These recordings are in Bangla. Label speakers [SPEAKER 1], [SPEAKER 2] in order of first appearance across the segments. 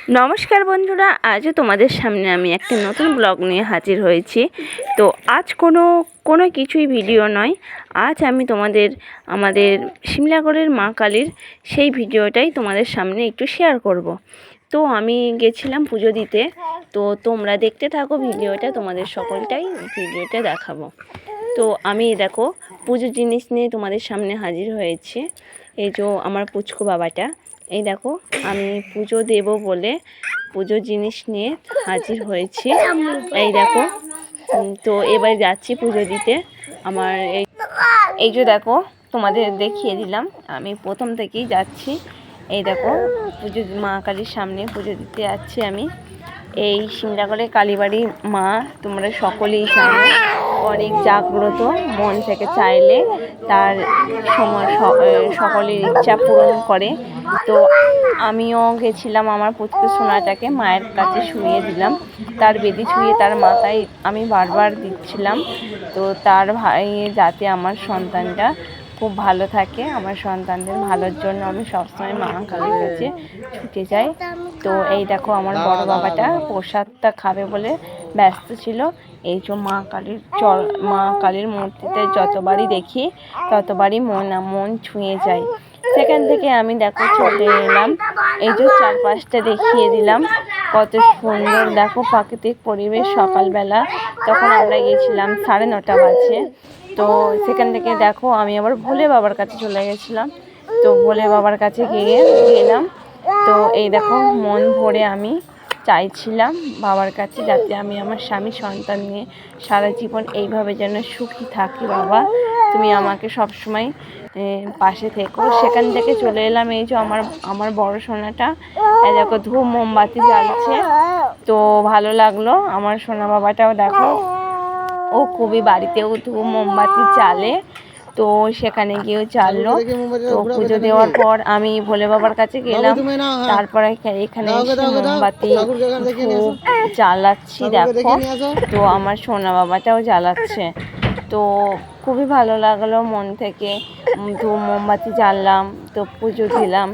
[SPEAKER 1] নমস্কার বন্ধুরা, আজও তোমাদের সামনে আমি একটা নতুন ব্লগ নিয়ে হাজির হয়েছি। তো আজ কোনো কিছুই ভিডিও নয়, আজ আমি আমাদের সিমলাগড়ের মা কালীর সেই ভিডিওটাই তোমাদের সামনে একটু শেয়ার করব। তো আমি গেছিলাম পুজো দিতে, তো তোমরা দেখতে থাকো ভিডিওটা, তোমাদের সকলটাই ভিডিওটা দেখাবো। তো আমি দেখো পুজোর জিনিস নিয়ে তোমাদের সামনে হাজির হয়েছে। এই যে আমার পুচকু বাবাটা, এই দেখো আমি পুজো দেব বলে পুজোর জিনিস নিয়ে হাজির হয়েছি। এই দেখো, তো এবার যাচ্ছি পুজো দিতে। আমার এই যে দেখো তোমাদের দেখিয়ে দিলাম, আমি প্রথম থেকেই যাচ্ছি। এই দেখো পুজো মা কালীর সামনে পুজো দিতে যাচ্ছি আমি। এই সিমলাগড়ের কালীবাড়ি মা তোমরা সকলেই জানো, অনেক জাগ্রত, মন থেকে চাইলে তার সময় সকলের ইচ্ছা পূরণ করে। তো আমিও গেছিলাম, আমার পুচকু সোনাটাকে মায়ের কাছে শুইয়ে দিলাম, তার বেদি ছুঁয়ে তার মাথায় আমি বারবার দিচ্ছিলাম। তো তার ভাই যাতে আমার সন্তানটা খুব ভালো থাকে, আমার সন্তানদের ভালোর জন্য আমি সবসময় মা কালীর কাছে ছুটে যাই। তো এই দেখো আমার বড় বাবাটা প্রসাদটা খাবে বলে ব্যস্ত ছিল। এই যে মা কালীর মূর্তিতে যতবারই দেখি ততবারই মন ছুঁয়ে যায়। সেখান থেকে আমি দেখো চলে এলাম, এই যে চারপাশটা দেখিয়ে দিলাম, কত সুন্দর দেখো প্রাকৃতিক পরিবেশ। সকালবেলা তখন আমরা গেছিলাম 9:30 বাজে। তো সেখান থেকে দেখো আমি আবার ভোলে বাবার কাছে চলে গেছিলাম। তো ভোলে বাবার কাছে গেলাম। তো এই দেখো মন ভরে আমি চাইছিলাম বাবার কাছে যাতে আমি আমার স্বামী সন্তান নিয়ে সারা জীবন এইভাবে যেন সুখী থাকি। বাবা তুমি আমাকে সবসময় পাশে থেকো। সেখান থেকে চলে এলাম, এই যে আমার বড় সোনাটা দেখো ধূপ মোমবাতি জ্বালছে। তো ভালো লাগলো, আমার সোনা বাবাটাও দেখো ও খুবই বাড়িতেও ধূপ মোমবাতি জ্বালে। তো সেখানে গিয়েও জ্বাললো। তো পুজো দেওয়ার পর আমি ভোলে বাবার কাছে গেলাম, তারপরে এখানে এসে মোমবাতি ধূপ জ্বালাচ্ছি দেখো। তো আমার সোনা বাবাটাও জ্বালাচ্ছে। তো খুবই ভালো লাগলো, মন থেকে ধূপ মোমবাতি জ্বাললাম, তো পুজো দিলাম।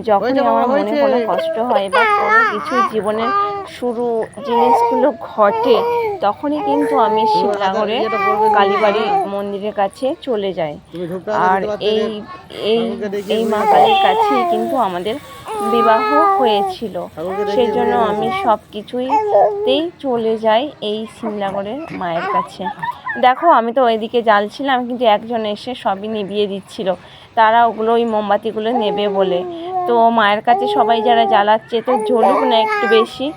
[SPEAKER 1] যখনই আমার মনে কোনো কষ্ট হয় বা কোনো কিছু জীবনের শুরু জিনিসগুলো ঘটে, তখনই কিন্তু আমি সিমলাগড়ে কালীবাড়ি মন্দিরের কাছে চলে যাই। আর এই মা কালীর কাছেই কিন্তু আমাদের বিবাহ হয়েছিল, সেই জন্য আমি সব কিছুতেই চলে যাই এই সিমলাগড়ের মায়ের কাছে। দেখো আমি তো ওইদিকে জ্বালছিলাম, কিন্তু একজন এসে সবই নিভিয়ে দিচ্ছিল, তারা ওই মোমবাতিগুলো নেবে বলে। তো মায়ের কাছে সবাই যারা জ্বালাচ্ছে তো জ্বলুক না একটু বেশি,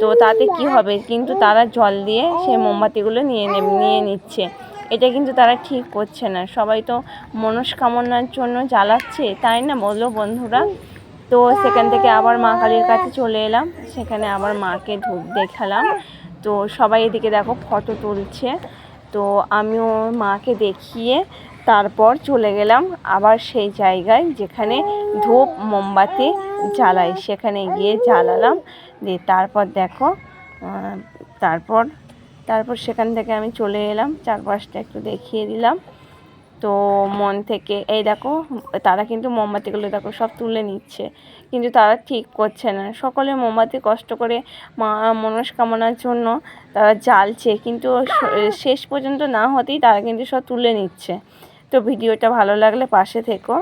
[SPEAKER 1] তো তাতে কি হবে, কিন্তু তারা জল দিয়ে সেই মোমবাতিগুলো নিয়ে নিচ্ছে। এটা কিন্তু তারা ঠিক করছে না, সবাই তো মনস্কামনার জন্য জ্বালাচ্ছে, তাই না বলো বন্ধুরা? তো সেখান থেকে আবার মা কালীর কাছে চলে এলাম, সেখানে আবার মাকে ধূপ দেখালাম। তো সবাই এদিকে দেখো ফটো তুলছে। তো আমিও মাকে দেখিয়ে তারপর চলে গেলাম আবার সেই জায়গায় যেখানে ধূপ মোমবাতি জ্বালাই, সেখানে গিয়ে জ্বালালাম। দিয়ে তারপর দেখো তারপর সেখান থেকে আমি চলে এলাম, চারপাশটা একটু দেখিয়ে দিলাম। তো মন থেকে এই দেখো তারা কিন্তু মোমবাতিগুলো দেখো সব তুলে নিচ্ছে, কিন্তু তারা ঠিক করছে না। সকলে মোমবাতি কষ্ট করে মনস্কামনার জন্য তারা জ্বালছে, কিন্তু শেষ পর্যন্ত না হতেই তারা কিন্তু সব তুলে নিচ্ছে। তো ভিডিওটা ভালো লাগলে পাশে থেকো।